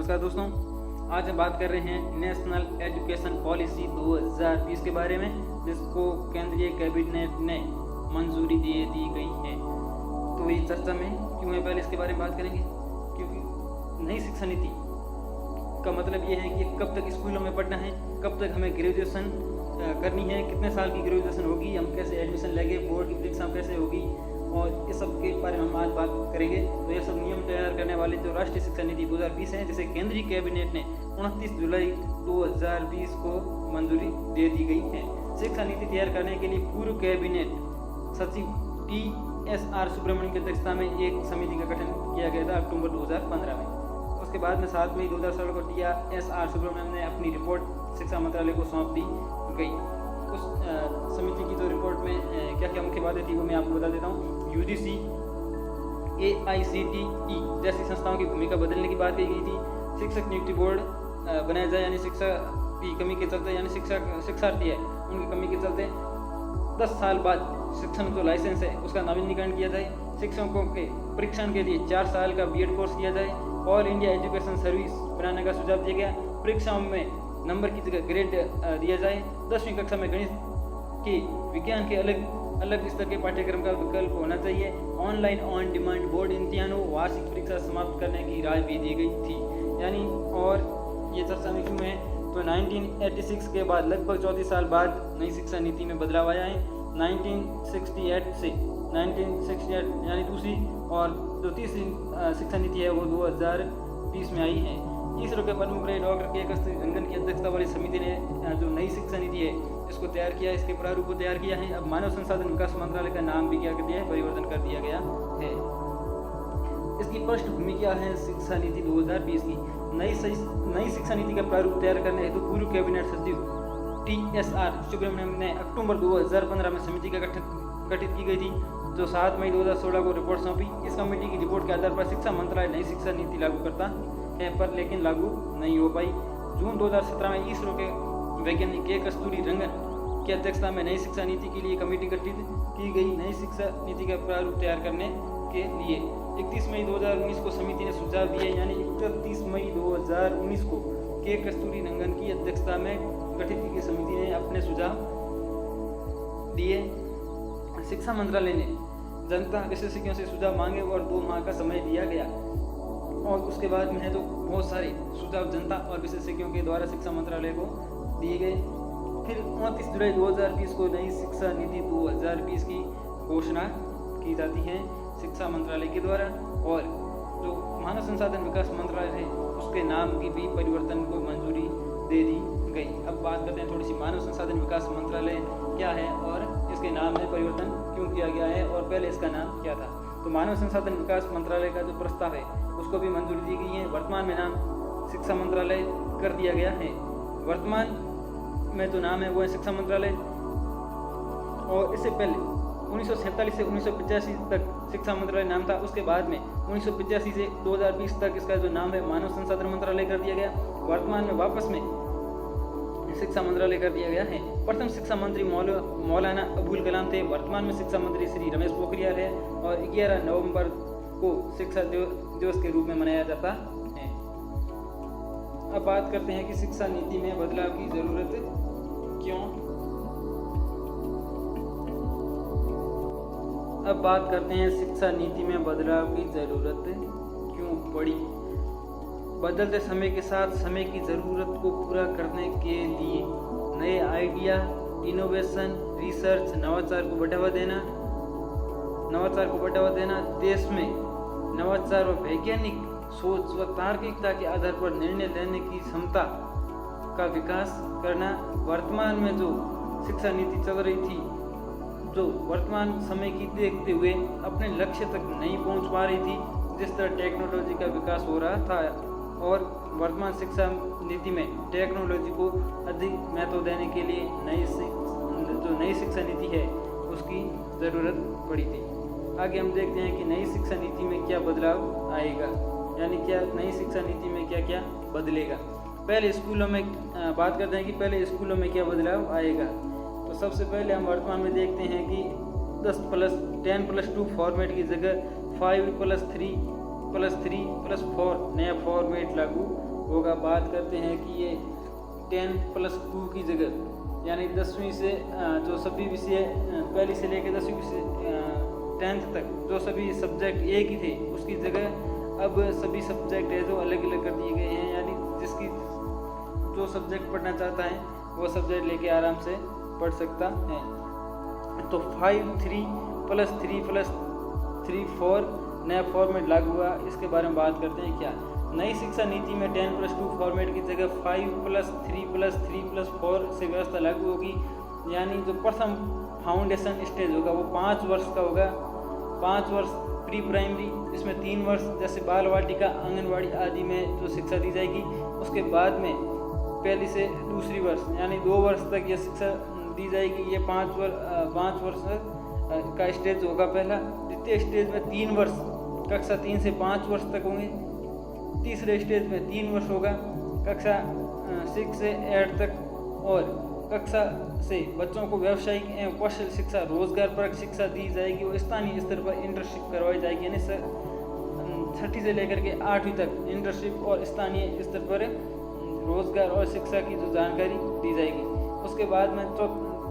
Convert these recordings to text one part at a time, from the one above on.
नमस्कार दोस्तों, आज हम बात कर रहे हैं नेशनल एजुकेशन पॉलिसी 2020 के बारे में, जिसको केंद्रीय कैबिनेट ने मंजूरी दे दी गई है। तो इस चर्चा में क्यों है, पहले इसके बारे में बात करेंगे। क्योंकि नई शिक्षा नीति का मतलब ये है कि कब तक स्कूलों में पढ़ना है, कब तक हमें ग्रेजुएशन करनी है, कितने साल की ग्रेजुएशन होगी, हम कैसे एडमिशन लेंगे, बोर्ड की परीक्षा कैसे होगी, और इस सब के बारे में हम आज बात करेंगे। तो ये सब नियम तैयार करने वाले जो राष्ट्रीय शिक्षा नीति 2020 है, जिसे केंद्रीय कैबिनेट ने 29 जुलाई 2020 को मंजूरी दे दी गई है। शिक्षा नीति तैयार करने के लिए पूर्व कैबिनेट सचिव TSR सुब्रमण्यम की अध्यक्षता में एक समिति का गठन किया गया था अक्टूबर 2015 में। उसके बाद में 7 मई 2016 को TSR सुब्रमण्यम ने अपनी रिपोर्ट शिक्षा मंत्रालय को सौंप दी गई। उस समिति की जो रिपोर्ट में क्या क्या मुख्य बातें थी वो मैं आपको बता देता हूँ। UGC, AICTE जैसी संस्थाओं की भूमिका बदलने की बात कही गई थी। शिक्षक नियुक्ति बोर्ड बनाया जाए, यानी शिक्षा की कमी के चलते, यानी शिक्षार्थी है उनकी कमी के चलते 10 साल बाद शिक्षण जो लाइसेंस है उसका नवीनीकरण किया जाए। शिक्षकों के परीक्षण के लिए 4 साल का B.Ed कोर्स किया जाए। ऑल इंडिया एजुकेशन सर्विस बनाने का सुझाव दिया गया। परीक्षाओं में नंबर की जगह ग्रेड दिया जाए। 10वीं कक्षा में गणित के विज्ञान के अलग स्तर के पाठ्यक्रम का विकल्प होना चाहिए। ऑनलाइन ऑन डिमांड बोर्ड इम्तिहानों वार्षिक परीक्षा समाप्त करने की राय भी दी गई थी। यानी और ये चर्चा में क्यों है, तो 1986 के बाद लगभग 34 साल बाद नई शिक्षा नीति में बदलाव आया है। 1968 से 1968 यानी दूसरी और जो तीसरी शिक्षा नीति है वो 2020 में आई है। इसरो के प्रमुख रहे डॉक्टर के रंगन की अध्यक्षता वाली समिति ने जो नई शिक्षा नीति है इसको तैयार किया, इसके प्रारूप को तैयार किया है। अब मानव संसाधन विकास मंत्रालय का नाम भी क्या कर दिया है, परिवर्तन कर दिया गया है। इसकी पृष्ठभूमि क्या है शिक्षा नीति 2020 की। नई शिक्षा नीति का प्रारूप तैयार करने हेतु पूर्व कैबिनेट सचिव TSR सुब्रमण्यम ने अक्टूबर 2015 में समिति का गठित की गई थी, जो 7 मई 2016 को रिपोर्ट सौंपी। इस कमेटी की रिपोर्ट के आधार पर शिक्षा मंत्रालय नई शिक्षा नीति लागू करता है, पर लेकिन लागू नहीं हो पाई। जून 2017 में इसरो के वैज्ञानिक के कस्तूरी रंगन की अध्यक्षता में नई शिक्षा नीति के लिए कमेटी गठित की गई। नई शिक्षा नीति का प्रारूप तैयार करने के लिए 31 मई 2019 को समिति ने सुझाव दिए, यानी 31 मई 2019 को के कस्तूरी रंगन की अध्यक्षता में गठित की गई समिति ने अपने सुझाव दिए। शिक्षा मंत्रालय ने जनता विशेषज्ञों से सुझाव मांगे और 2 माह का समय दिया गया। और उसके बाद में है तो बहुत सारे सुझाव जनता और विशेषज्ञों के द्वारा शिक्षा मंत्रालय को दिए गए। फिर 29 जुलाई 2020 को नई शिक्षा नीति 2020 की घोषणा की जाती है शिक्षा मंत्रालय के द्वारा। और जो मानव संसाधन विकास मंत्रालय है उसके नाम की भी परिवर्तन को मंजूरी दे दी गई। अब बात करते हैं थोड़ी सी मानव संसाधन विकास मंत्रालय क्या है और इसके नाम में परिवर्तन क्यों किया गया है और पहले इसका नाम क्या था। तो मानव संसाधन विकास मंत्रालय का जो प्रस्ताव है उसको भी मंजूरी दी गई है। वर्तमान में नाम शिक्षा मंत्रालय कर दिया गया है। वर्तमान में जो नाम है वो है शिक्षा मंत्रालय। और इससे पहले 1947 से 1985 तक शिक्षा मंत्रालय नाम था। उसके बाद में 1985 से 2020 तक इसका जो नाम है मानव संसाधन मंत्रालय कर दिया गया। वर्तमान में वापस में शिक्षा मंत्रालय कर दिया गया है। प्रथम शिक्षा मंत्री मौलाना अबुल कलाम थे। वर्तमान में शिक्षा मंत्री श्री रमेश पोखरियाल है और 11 नवंबर को शिक्षा दिवस के रूप में मनाया जाता है। अब बात करते हैं कि शिक्षा नीति में बदलाव की जरूरत क्यों। अब बात करते हैं शिक्षा नीति में बदलाव की जरूरत क्यों पड़ी। बदलते समय के साथ समय की ज़रूरत को पूरा करने के लिए नए आइडिया, इनोवेशन, रिसर्च, नवाचार को बढ़ावा देना, देश में नवाचार और वैज्ञानिक सोच व तार्किकता के आधार पर निर्णय लेने की क्षमता का विकास करना। वर्तमान में जो शिक्षा नीति चल रही थी, जो वर्तमान समय की देखते हुए अपने लक्ष्य तक नहीं पहुंच पा रही थी, जिस तरह टेक्नोलॉजी का विकास हो रहा था, और वर्तमान शिक्षा नीति में टेक्नोलॉजी को अधिक महत्व देने के लिए जो नई शिक्षा नीति है उसकी ज़रूरत पड़ी थी। आगे हम देखते हैं कि नई शिक्षा नीति में क्या बदलाव आएगा, यानी क्या नई शिक्षा नीति में क्या क्या बदलेगा। पहले स्कूलों में बात करते हैं कि पहले स्कूलों में क्या बदलाव आएगा। तो सबसे पहले हम वर्तमान में देखते हैं कि 10+10+2 फॉर्मेट की जगह 5+3+3+4 नया फॉर्मेट लागू होगा। बात करते हैं कि ये 10+2 की जगह यानी 10वीं से जो सभी विषय पहली से लेकर 10वीं से 10th तक जो सभी सब्जेक्ट एक ही थे उसकी जगह अब सभी सब्जेक्ट है जो अलग अलग कर दिए गए हैं। यानी जिसकी जो सब्जेक्ट पढ़ना चाहता है वो सब्जेक्ट लेके आराम से पढ़ सकता है। तो 5-3+3+3 नया फॉर्मेट लागू हुआ, इसके बारे में बात करते हैं। क्या नई शिक्षा नीति में 10+2 फॉर्मेट की जगह 5+3+3+4 से व्यवस्था लागू होगी। यानी जो प्रथम फाउंडेशन स्टेज होगा वो 5 वर्ष का होगा। 5 वर्ष प्री प्राइमरी, इसमें 3 वर्ष जैसे बाल वाटिका, आंगनवाड़ी आदि में जो शिक्षा दी जाएगी। उसके बाद में पहली से दूसरी वर्ष यानी 2 वर्ष तक ये शिक्षा दी जाएगी। ये 5 वर्ष का स्टेज होगा पहला। द्वितीय स्टेज में 3 वर्ष, कक्षा 3 से 5 वर्ष तक होंगे। तीसरे स्टेज में 3 वर्ष होगा, कक्षा 6 से 8 तक। और कक्षा से बच्चों को व्यावसायिक एवं कौशल शिक्षा, रोजगार परक शिक्षा दी जाएगी। वो स्थानीय स्तर पर इंटर्नशिप करवाई जाएगी। यानी 6ठी से लेकर के 8वीं तक इंटर्नशिप और स्थानीय स्तर पर रोजगार और शिक्षा की जो जानकारी दी जाएगी। उसके बाद में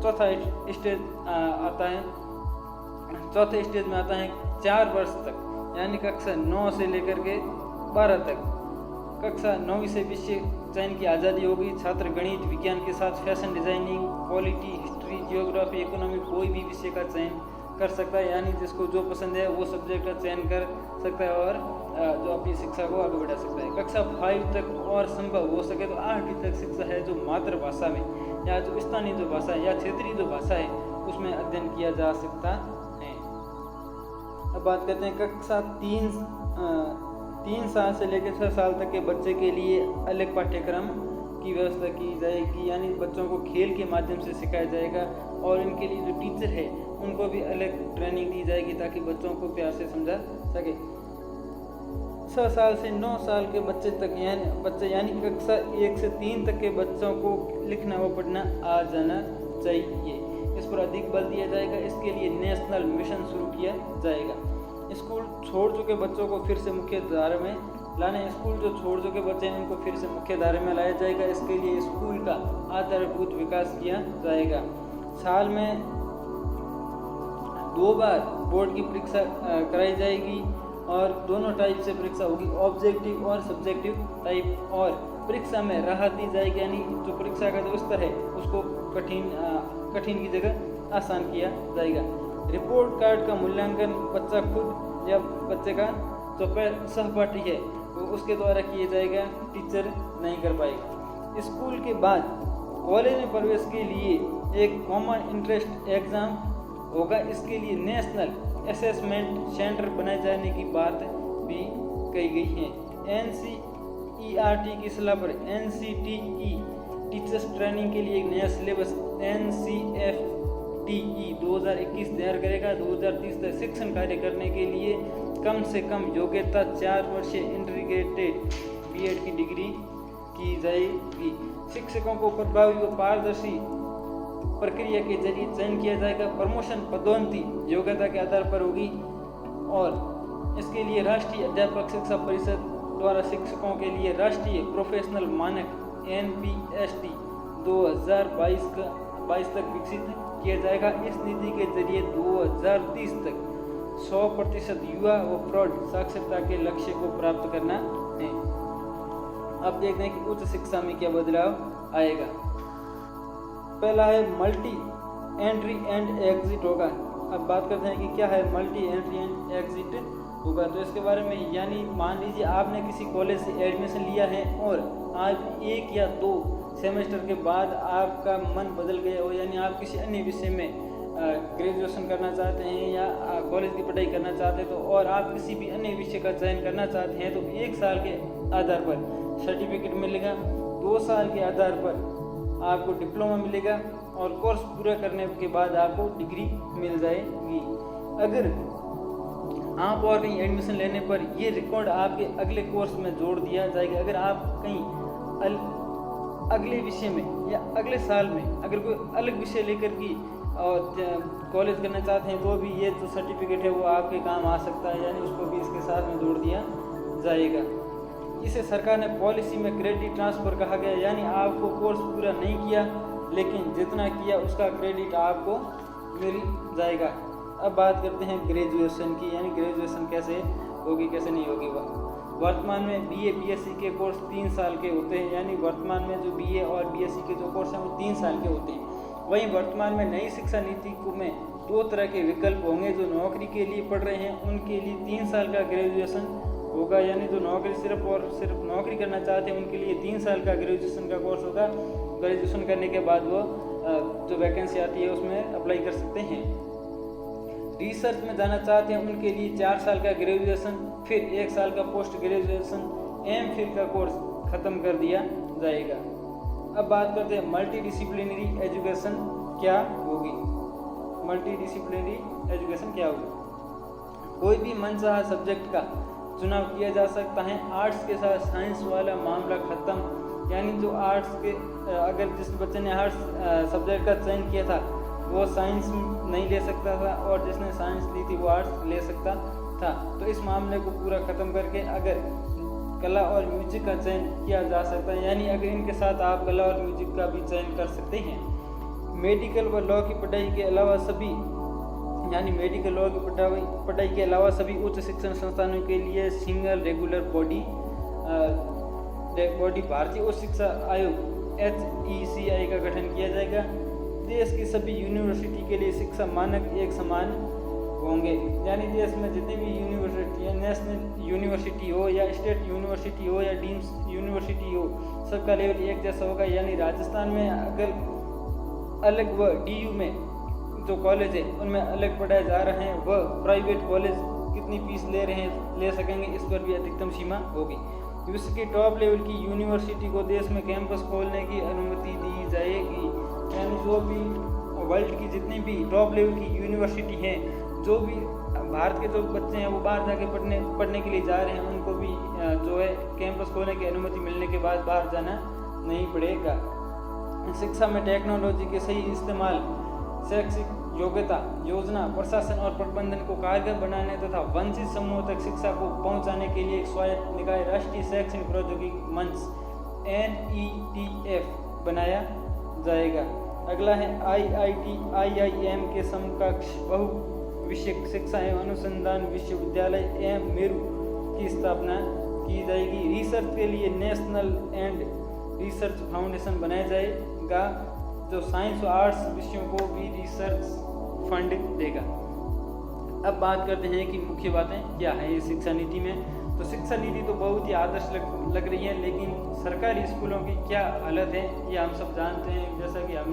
चौथा स्टेज आता है। चौथे स्टेज में आता है 4 वर्ष तक, यानी कक्षा 9 से लेकर के 12 तक। कक्षा 9वीं से विषय चयन की आज़ादी होगी। छात्र गणित, विज्ञान के साथ fashion designing, polity, history, geography, economy कोई भी विषय का चयन कर सकता है। यानी जिसको जो पसंद है वो सब्जेक्ट का चयन कर सकता है और जो अपनी शिक्षा को आगे बढ़ा सकता है। कक्षा 5 तक और संभव हो सके तो 8वीं तक शिक्षा है जो मातृभाषा में या जो स्थानीय जो भाषा है या क्षेत्रीय जो भाषा है उसमें अध्ययन किया जा सकता है। अब बात करते हैं कक्षा 3 साल से लेकर 6 साल तक के बच्चे के लिए अलग पाठ्यक्रम की व्यवस्था की जाएगी। यानी बच्चों को खेल के माध्यम से सिखाया जाएगा और इनके लिए जो टीचर है उनको भी अलग ट्रेनिंग दी जाएगी ताकि बच्चों को प्यार से समझा सके। 6 साल से 9 साल के बच्चे तक यानी कक्षा 1 से 3 तक के बच्चों को लिखना व पढ़ना आ जाना चाहिए। इस पर अधिक बल दिया जाएगा। इसके लिए नेशनल मिशन शुरू किया जाएगा। स्कूल छोड़ चुके बच्चों को फिर से मुख्य धारा में लाने, स्कूल जो छोड़ चुके बच्चे हैं उनको फिर से मुख्य धारा में लाया जाएगा। इसके लिए स्कूल का आधारभूत विकास किया जाएगा। साल में 2 बार बोर्ड की परीक्षा कराई जाएगी और दोनों टाइप से परीक्षा होगी, ऑब्जेक्टिव और सब्जेक्टिव टाइप। और परीक्षा में राहत दी जाएगी। यानी जो परीक्षा का जो स्तर है उसको कठिन की जगह आसान किया जाएगा। रिपोर्ट कार्ड का मूल्यांकन बच्चा खुद या बच्चे का जो सहपाठी है वो उसके द्वारा किया जाएगा, टीचर नहीं कर पाएगा। स्कूल के बाद कॉलेज में प्रवेश के लिए एक कॉमन इंट्रेंस एग्ज़ाम होगा। इसके लिए नेशनल असेसमेंट सेंटर बनाए जाने की बात भी कही गई है। NCERT की सलाह पर NCTE टीचर्स ट्रेनिंग के लिए एक नया सिलेबस NCFTE 2021 तैयार करेगा। 2030 तक शिक्षण कार्य करने के लिए कम से कम योग्यता 4 वर्षीय इंटीग्रेटेड BEd की डिग्री की जाएगी। शिक्षकों को प्रभावी व पारदर्शी प्रक्रिया के जरिए चयन किया जाएगा। प्रमोशन पदोन्नति योग्यता के आधार पर होगी और इसके लिए राष्ट्रीय अध्यापक शिक्षा परिषद द्वारा शिक्षकों के लिए राष्ट्रीय प्रोफेशनल मानक NPST 2022 तक विकसित किया जाएगा। इस नीति के जरिए 2030 तक 100% युवा व प्रौढ़ साक्षरता के लक्ष्य को प्राप्त करना है। अब देखते हैं कि उच्च शिक्षा में क्या बदलाव आएगा। पहला है मल्टी एंट्री एंड एग्जिट होगा। अब बात करते हैं कि क्या है मल्टी एंट्री एंड एग्जिट होगा। तो इसके बारे में यानी मान लीजिए आपने किसी कॉलेज से एडमिशन लिया है और आज 1 या 2 सेमेस्टर के बाद आपका मन बदल गया हो, यानी आप किसी अन्य विषय में ग्रेजुएशन करना चाहते हैं या कॉलेज की पढ़ाई करना चाहते हैं तो और आप किसी भी अन्य विषय का चयन करना चाहते हैं तो 1 साल के आधार पर सर्टिफिकेट मिलेगा, 2 साल के आधार पर आपको डिप्लोमा मिलेगा और कोर्स पूरा करने के बाद आपको डिग्री मिल जाएगी। अगर आप और कहीं एडमिशन लेने पर ये रिकॉर्ड आपके अगले कोर्स में जोड़ दिया जाएगा। अगर आप कहीं अगले विषय में या अगले साल में अगर कोई अलग विषय लेकर की और कॉलेज करना चाहते हैं तो भी ये जो सर्टिफिकेट है वो आपके काम आ सकता है, यानी उसको भी इसके साथ में जोड़ दिया जाएगा। इसे सरकार ने पॉलिसी में क्रेडिट ट्रांसफ़र कहा गया, यानी आपको कोर्स पूरा नहीं किया लेकिन जितना किया उसका क्रेडिट आपको मिल जाएगा। अब बात करते हैं ग्रेजुएशन की, यानी ग्रेजुएशन कैसे होगी कैसे नहीं होगी। वर्तमान में बीए बीएससी के कोर्स 3 साल के होते हैं, यानी वर्तमान में जो बीए और बीएससी के जो कोर्स हैं वो 3 साल के होते हैं। वहीं वर्तमान में नई शिक्षा नीति में 2 तरह के विकल्प होंगे। जो नौकरी के लिए पढ़ रहे हैं उनके लिए 3 साल का ग्रेजुएशन होगा, यानी जो नौकरी सिर्फ और सिर्फ नौकरी करना चाहते हैं उनके लिए 3 साल का ग्रेजुएशन का कोर्स होगा। ग्रेजुएशन करने के बाद वो जो वैकेंसी आती है उसमें अप्लाई कर सकते हैं। रिसर्च में जाना चाहते हैं उनके लिए 4 साल का ग्रेजुएशन, फिर 1 साल का पोस्ट ग्रेजुएशन एमफिल का कोर्स ख़त्म कर दिया जाएगा। अब बात करते हैं मल्टी डिसिप्लिनरी एजुकेशन क्या होगी। मल्टी डिसिप्लिनरी एजुकेशन क्या होगी? कोई भी मनचाहा सब्जेक्ट का चुनाव किया जा सकता है। आर्ट्स के साथ साइंस वाला मामला ख़त्म, यानी जो आर्ट्स के अगर जिस बच्चे ने आर्ट्स सब्जेक्ट का चयन किया था वो साइंस नहीं ले सकता था और जिसने साइंस ली थी वो आर्ट्स ले सकता था। तो इस मामले को पूरा ख़त्म करके अगर कला और म्यूजिक का चयन किया जा सकता है, यानी अगर इनके साथ आप कला और म्यूजिक का भी चयन कर सकते हैं। मेडिकल व लॉ की पढ़ाई के अलावा सभी, यानी मेडिकल लॉ की पढ़ाई के अलावा सभी उच्च शिक्षण संस्थानों के लिए सिंगल रेगुलर बॉडी भारतीय उच्च शिक्षा आयोग HECI का गठन किया जाएगा। देश की सभी यूनिवर्सिटी के लिए शिक्षा मानक एक समान होंगे, यानी देश में जितनी भी यूनिवर्सिटी है, नेशनल यूनिवर्सिटी हो या स्टेट यूनिवर्सिटी हो या डीम्स यूनिवर्सिटी हो, सबका लेवल एक जैसा होगा। यानी राजस्थान में अगर अलग व DU में जो कॉलेज है उनमें अलग पढ़ाए जा रहे हैं, वह प्राइवेट कॉलेज कितनी फीस ले रहे हैं ले सकेंगे, इस पर भी अधिकतम सीमा होगी। विश्व की टॉप लेवल की यूनिवर्सिटी को देश में कैंपस खोलने की अनुमति दी जाएगी, यानी जो भी वर्ल्ड की जितनी भी टॉप लेवल की यूनिवर्सिटी हैं, जो भी भारत के जो बच्चे हैं वो बाहर जाके पढ़ने के लिए जा रहे हैं, उनको भी जो है कैंपस खोलने की अनुमति मिलने के बाद बाहर जाना नहीं पड़ेगा। शिक्षा में टेक्नोलॉजी के सही इस्तेमाल, शैक्षिक योग्यता योजना, प्रशासन और प्रबंधन को कारगर बनाने तथा वंचित समूहों तक शिक्षा को पहुंचाने के लिए एक स्वायत्त निकाय राष्ट्रीय शैक्षणिक प्रौद्योगिकी मंच NETF बनाया जाएगा। अगला है IIT IIM के समकक्ष बहु विषयक शिक्षा एवं अनुसंधान विश्वविद्यालय मेरू की स्थापना की जाएगी। रिसर्च के लिए नेशनल एंड रिसर्च फाउंडेशन बनाया जाएगा जो साइंस और आर्ट्स विषयों को भी रिसर्च फंड देगा। अब बात करते हैं कि मुख्य बातें क्या है ये शिक्षा नीति में। तो शिक्षा नीति तो बहुत ही आदर्श लग रही है, लेकिन सरकारी स्कूलों की क्या हालत है ये हम सब जानते हैं। जैसा कि हम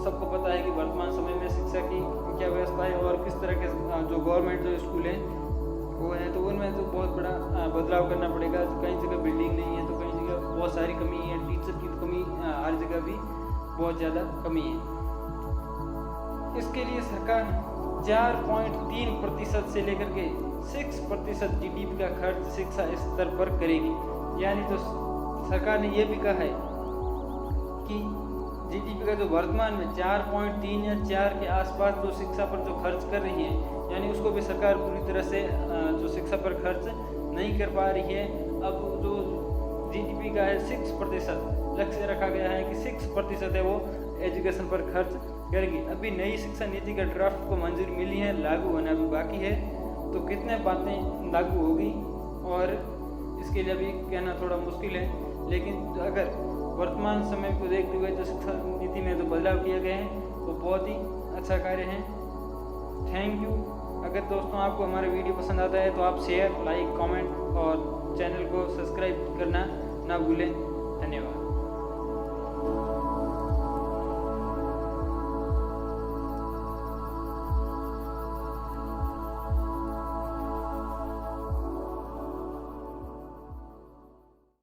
सबको पता है कि वर्तमान समय में शिक्षा की क्या व्यवस्था है और किस तरह के जो गवर्नमेंट जो स्कूल हैं वो हैं, तो उनमें तो बहुत बड़ा बदलाव करना पड़ेगा। कई जगह बिल्डिंग नहीं है तो कई जगह बहुत सारी कमी है, टीचर की कमी हर जगह भी बहुत ज़्यादा कमी है। इसके लिए सरकार 4.3% से लेकर के 6% GDP का खर्च शिक्षा स्तर पर करेगी। यानी तो सरकार ने यह भी कहा है कि GDP का जो वर्तमान में 4.3 या 4 के आसपास जो शिक्षा पर जो खर्च कर रही है, यानी उसको भी सरकार पूरी तरह से जो शिक्षा पर खर्च नहीं कर पा रही है। अब जो GDP का है 6% लक्ष्य रखा गया है कि 6% है वो एजुकेशन पर खर्च करेगी। अभी नई शिक्षा नीति का ड्राफ्ट को मंजूरी मिली है, लागू होना भी बाकी है, तो कितने बातें लागू होगी और इसके लिए अभी कहना थोड़ा मुश्किल है। लेकिन अगर वर्तमान समय को देखते हुए जो शिक्षा नीति में जो बदलाव किए गए हैं वो बहुत ही अच्छा कार्य है। Thank you. अगर दोस्तों आपको हमारा वीडियो पसंद आता है तो आप शेयर, लाइक, कमेंट और चैनल को सब्सक्राइब करना ना भूलें। धन्यवाद।